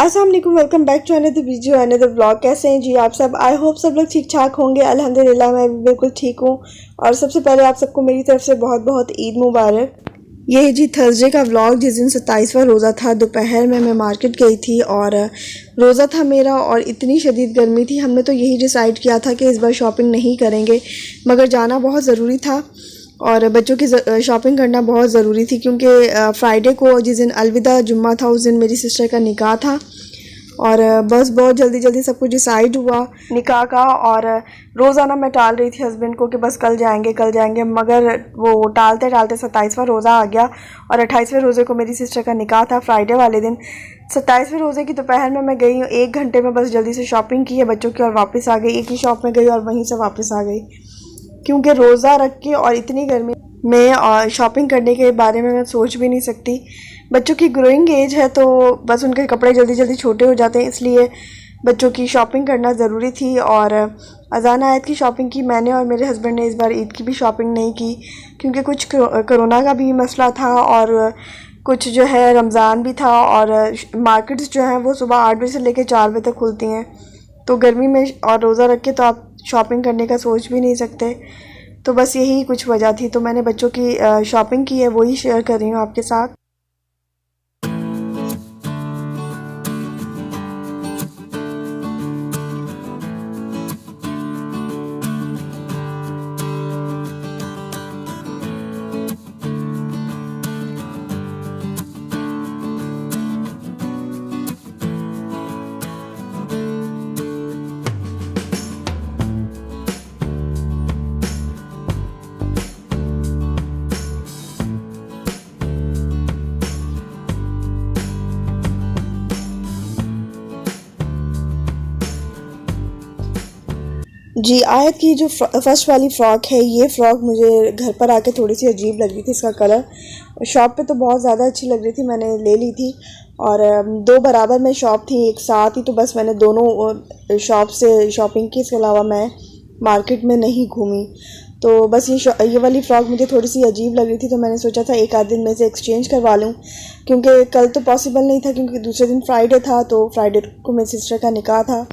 अस्सलाम वालेकुम, welcome back to another video another blog. कैसे हैं जी आप सब? आई होप सब लोग ठीक ठाक होंगे। अल्हम्दुलिल्लाह मैं भी बिल्कुल ठीक हूँ। और सबसे पहले आप सबको मेरी तरफ से बहुत बहुत ईद मुबारक। ये है जी थर्सडे का व्लॉग, जिस दिन 27वां रोज़ा था। दोपहर में मैं मार्केट गई थी और रोज़ा था मेरा और इतनी शदीद गर्मी थी। हमने तो यही डिसाइड किया था कि इस बार शॉपिंग नहीं करेंगे, मगर जाना बहुत ज़रूरी था और बच्चों की शॉपिंग करना बहुत ज़रूरी थी, क्योंकि फ्राइडे को जिस दिन अलविदा जुम्मा था उस दिन मेरी सिस्टर का निकाह था। और बस बहुत जल्दी जल्दी सब कुछ डिसाइड हुआ निकाह का। और रोज़ाना मैं टाल रही थी हस्बैंड को कि बस कल जाएंगे, मगर वो टालते टालते 27वां रोज़ा आ गया और 28वें रोज़े को मेरी सिस्टर का निकाह था फ्राइडे वाले दिन। 27वें रोज़े की दोपहर में मैं गई, 1 घंटे में बस जल्दी से शॉपिंग की है बच्चों की और वापस आ गई। एक ही शॉप में गई और वहीं से वापस आ गई, क्योंकि रोज़ा रख के और इतनी गर्मी में और शॉपिंग करने के बारे में मैं सोच भी नहीं सकती। बच्चों की ग्रोइंग एज है तो बस उनके कपड़े जल्दी जल्दी छोटे हो जाते हैं, इसलिए बच्चों की शॉपिंग करना ज़रूरी थी। और अज़ान आयत की शॉपिंग की मैंने और मेरे हस्बैंड ने। इस बार ईद की भी शॉपिंग नहीं की, क्योंकि कुछ कोरोना का भी मसला था और कुछ जो है रमज़ान भी था और मार्केट्स जो हैं वो सुबह 8 बजे से लेकर 4 बजे तक खुलती हैं। तो गर्मी में और रोज़ा रख के तो आप शॉपिंग करने का सोच भी नहीं सकते। तो बस यही कुछ वजह थी, तो मैंने बच्चों की शॉपिंग की है, वही शेयर कर रही हूँ आपके साथ। जी आयत की जो फर्स्ट वाली फ़्रॉक है, ये फ़्रॉक मुझे घर पर आके थोड़ी सी अजीब लग रही थी। इसका कलर शॉप पे तो बहुत ज़्यादा अच्छी लग रही थी, मैंने ले ली थी। और 2 बराबर में शॉप थी एक साथ ही, तो बस मैंने दोनों शॉप से शॉपिंग की। इसके अलावा मैं मार्केट में नहीं घूमी। तो बस ये वाली फ़्रॉक मुझे थोड़ी सी अजीब लग रही थी, तो मैंने सोचा था एक आध दिन में से एक्सचेंज करवा लूँ, क्योंकि कल तो पॉसिबल नहीं था, क्योंकि दूसरे दिन फ्राइडे था। तो फ्राइडे को मेरी सिस्टर का निकाह था।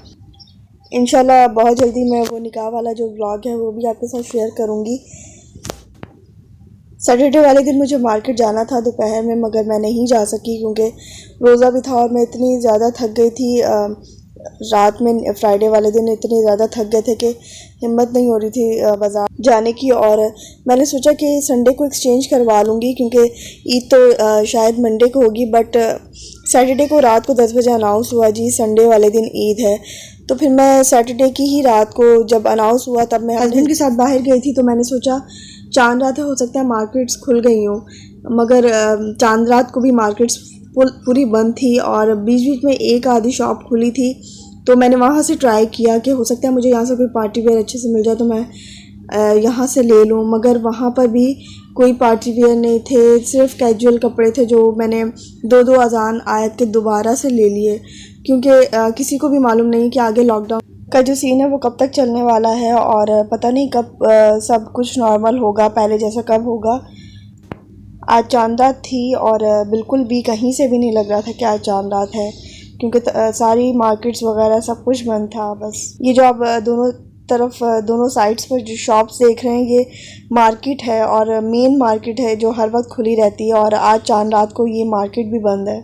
इंशाल्लाह बहुत जल्दी मैं वो निकाह वाला जो व्लॉग है वो भी आपके साथ शेयर करूँगी। सैटरडे वाले दिन मुझे मार्केट जाना था दोपहर में, मगर मैं नहीं जा सकी क्योंकि रोज़ा भी था और मैं इतनी ज़्यादा थक गई थी। रात में फ्राइडे वाले दिन इतने ज़्यादा थक गए थे कि हिम्मत नहीं हो रही थी बाज़ार जाने की। और मैंने सोचा कि संडे को एक्सचेंज करवा लूँगी, क्योंकि ईद तो शायद मंडे को होगी, बट सैटरडे को रात को 10 बजे अनाउंस हुआ जी संडे वाले दिन ईद है। तो फिर मैं सैटरडे की ही रात को जब अनाउंस हुआ तब मैं हस्बैंड के साथ बाहर गई थी, तो मैंने सोचा चांद रात हो सकता है मार्केट्स खुल गई हों, मगर चांद रात को भी मार्केट्स पूरी बंद थी और बीच बीच में एक आधी शॉप खुली थी। तो मैंने वहाँ से ट्राई किया कि हो सकता है मुझे यहाँ से कोई पार्टी वेयर अच्छे से मिल जाए तो मैं यहाँ से ले लूँ, मगर वहाँ पर भी कोई पार्टी वेयर नहीं थे, सिर्फ कैजुअल कपड़े थे जो मैंने 2-2 अज़ान आयत के दोबारा से ले लिए, क्योंकि किसी को भी मालूम नहीं कि आगे लॉकडाउन का जो सीन है वो कब तक चलने वाला है और पता नहीं कब सब कुछ नॉर्मल होगा, पहले जैसा कब होगा। आज चांद रात थी और बिल्कुल भी कहीं से भी नहीं लग रहा था कि आज चांद रात है, क्योंकि सारी मार्केट्स वगैरह सब कुछ बंद था। बस ये जो आप दोनों तरफ दोनों साइड्स पर जो शॉप्स देख रहे हैं ये मार्केट है और मेन मार्केट है जो हर वक्त खुली रहती है, और आज चांद रात को ये मार्केट भी बंद है।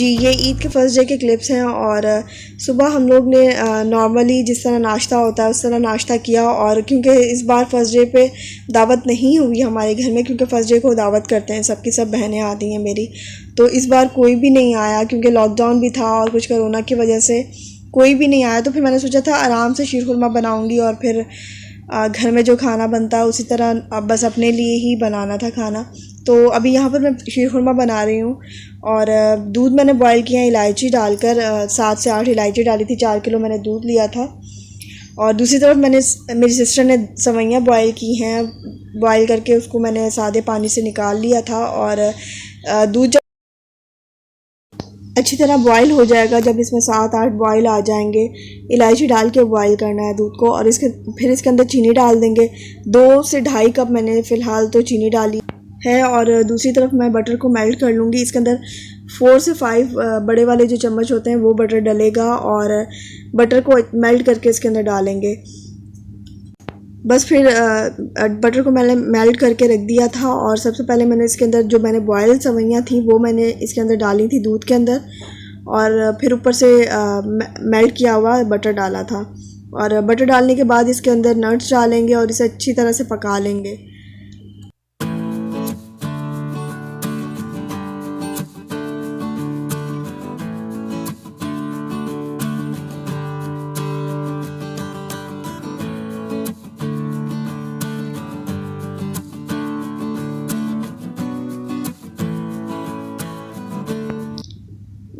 जी, ये ईद के फर्स्ट डे के क्लिप्स हैं और सुबह हम लोग ने नॉर्मली जिस तरह नाश्ता होता है उस तरह नाश्ता किया। और क्योंकि इस बार फर्स्ट डे पे दावत नहीं हुई हमारे घर में, क्योंकि फर्स्ट डे को दावत करते हैं, सबकी सब बहनें आती हैं मेरी, तो इस बार कोई भी नहीं आया क्योंकि लॉकडाउन भी था और कुछ कोरोना की वजह से कोई भी नहीं आया। तो फिर मैंने सोचा था आराम से शीर खुरमा बनाऊँगी और फिर घर में जो खाना बनता है उसी तरह अब बस अपने लिए ही बनाना था खाना। तो अभी यहाँ पर मैं शीर खुरमा बना रही हूँ और दूध मैंने बॉईल किया इलायची डालकर, 7 से 8 इलायची डाली थी, 4 किलो मैंने दूध लिया था। और दूसरी तरफ मेरी सिस्टर ने सवैयाँ बॉईल की हैं, बॉईल करके उसको मैंने सादे पानी से निकाल लिया था। और दूध जब अच्छी तरह बॉईल हो जाएगा, जब इसमें 7-8 बॉईल आ जाएंगे, इलायची डाल के बॉईल करना है दूध को और फिर इसके अंदर चीनी डाल देंगे। 2 से ढाई कप मैंने फ़िलहाल तो चीनी डाली है। और दूसरी तरफ मैं बटर को मेल्ट कर लूँगी। इसके अंदर 4 से 5 बड़े वाले जो चम्मच होते हैं वो बटर डलेगा और बटर को मेल्ट करके इसके अंदर डालेंगे। बस फिर बटर को मैंने मेल्ट करके रख दिया था और सबसे पहले मैंने इसके अंदर जो मैंने बॉयल सवैयाँ थी वो मैंने इसके अंदर डाली थी दूध के अंदर, और फिर ऊपर से मेल्ट किया हुआ बटर डाला था। और बटर डालने के बाद इसके अंदर नट्स डालेंगे और इसे अच्छी तरह से पका लेंगे।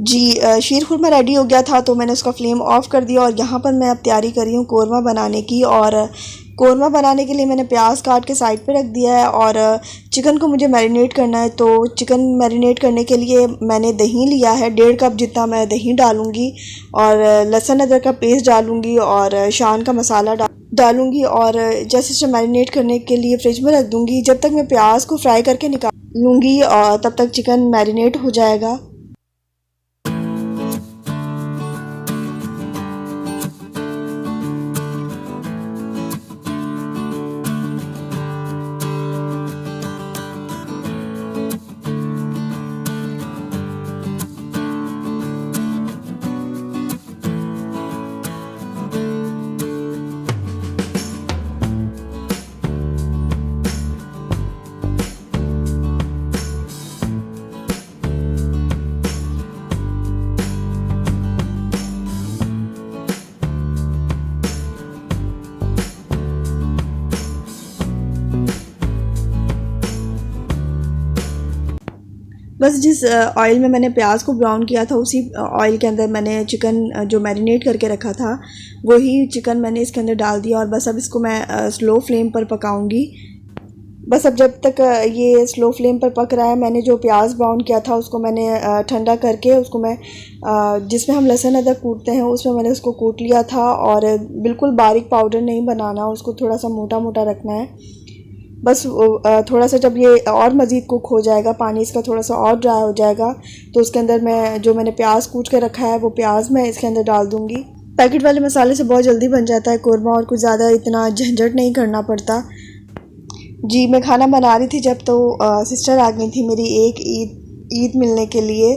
जी, शीर खुरमा रेडी हो गया था तो मैंने उसका फ्लेम ऑफ़ कर दिया और यहाँ पर मैं अब तैयारी कर रही हूँ कोरमा बनाने की। और कोरमा बनाने के लिए मैंने प्याज काट के साइड पे रख दिया है और चिकन को मुझे मैरिनेट करना है। तो चिकन मैरिनेट करने के लिए मैंने दही लिया है, 1.5 कप जितना मैं दही डालूँगी और लहसुन अदरक का पेस्ट डालूँगी और शान का मसाला डालूँगी और जैसे इसे मैरिनेट करने के लिए फ्रिज में रख दूँगी। जब तक मैं प्याज को फ्राई करके निकाल लूँगी और तब तक चिकन मैरिनेट हो जाएगा। बस जिस ऑयल में मैंने प्याज को ब्राउन किया था उसी ऑयल के अंदर मैंने चिकन जो मैरिनेट करके रखा था वही चिकन मैंने इसके अंदर डाल दिया और बस अब इसको मैं स्लो फ्लेम पर पकाऊंगी। बस अब जब तक ये स्लो फ्लेम पर पक रहा है, मैंने जो प्याज ब्राउन किया था उसको मैंने ठंडा करके उसको मैं जिसमें हम लहसुन अदरक कूटते हैं उसमें मैंने उसको कूट लिया था। और बिल्कुल बारीक पाउडर नहीं बनाना, उसको थोड़ा सा मोटा मोटा रखना है। बस थोड़ा सा जब ये और मज़ीद कुक हो जाएगा, पानी इसका थोड़ा सा और ड्राई हो जाएगा, तो उसके अंदर मैंने प्याज कूट के रखा है वो प्याज मैं इसके अंदर डाल दूँगी। पैकेट वाले मसाले से बहुत जल्दी बन जाता है कोरमा और कुछ ज़्यादा इतना झंझट नहीं करना पड़ता। जी, मैं खाना बना रही थी जब तो सिस्टर आ गई थी मेरी एक ईद मिलने के लिए।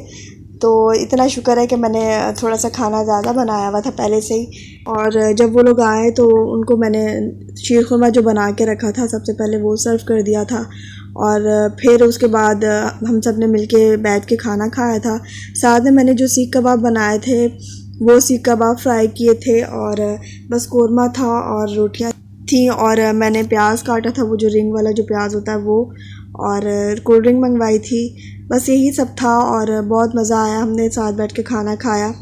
तो इतना शुक्र है कि मैंने थोड़ा सा खाना ज़्यादा बनाया हुआ था पहले से ही। और जब वो लोग आए तो उनको मैंने शीर खुरमा जो बना के रखा था सबसे पहले वो सर्व कर दिया था और फिर उसके बाद हम सब ने मिल के बैठ के खाना खाया था। साथ में मैंने जो सीख कबाब बनाए थे वो सीख कबाब फ्राई किए थे और बस कोरमा था और रोटियां थी और मैंने प्याज काटा था, वो जो रिंग वाला जो प्याज होता है वो, और कोल्ड ड्रिंक मंगवाई थी। बस यही सब था और बहुत मज़ा आया, हमने साथ बैठ के खाना खाया।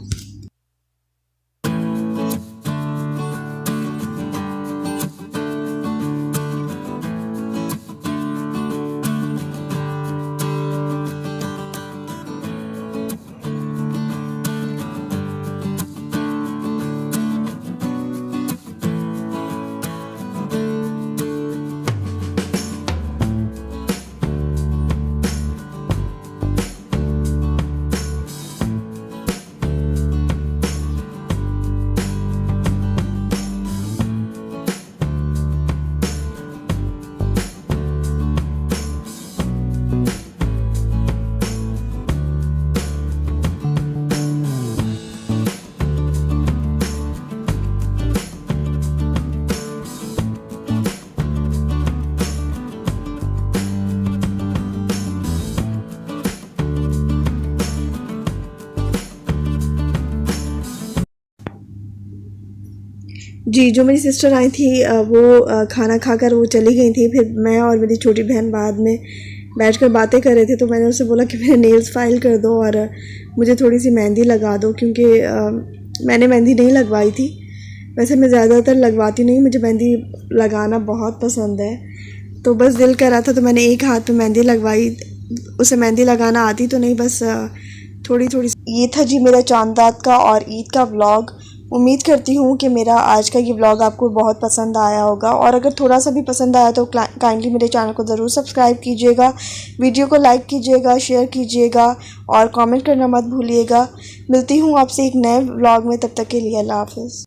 जी, जो मेरी सिस्टर आई थी वो खाना खाकर वो चली गई थी। फिर मैं और मेरी छोटी बहन बाद में बैठकर बातें कर रहे थे, तो मैंने उससे बोला कि मेरे नेल्स फाइल कर दो और मुझे थोड़ी सी मेहंदी लगा दो, क्योंकि मैंने मेहंदी नहीं लगवाई थी। वैसे मैं ज़्यादातर लगवाती नहीं, मुझे मेहंदी लगाना बहुत पसंद है। तो बस दिल कर रहा था तो मैंने एक हाथ पे मेहंदी लगवाई। उसे मेहंदी लगाना आती तो नहीं, बस थोड़ी थोड़ी। ये था जी मेरा चांद रात का और ईद का व्लॉग। उम्मीद करती हूँ कि मेरा आज का ये व्लॉग आपको बहुत पसंद आया होगा, और अगर थोड़ा सा भी पसंद आया तो काइंडली मेरे चैनल को ज़रूर सब्सक्राइब कीजिएगा, वीडियो को लाइक कीजिएगा, शेयर कीजिएगा और कमेंट करना मत भूलिएगा। मिलती हूँ आपसे एक नए व्लॉग में, तब तक के लिए अल्लाह हाफ़िज़।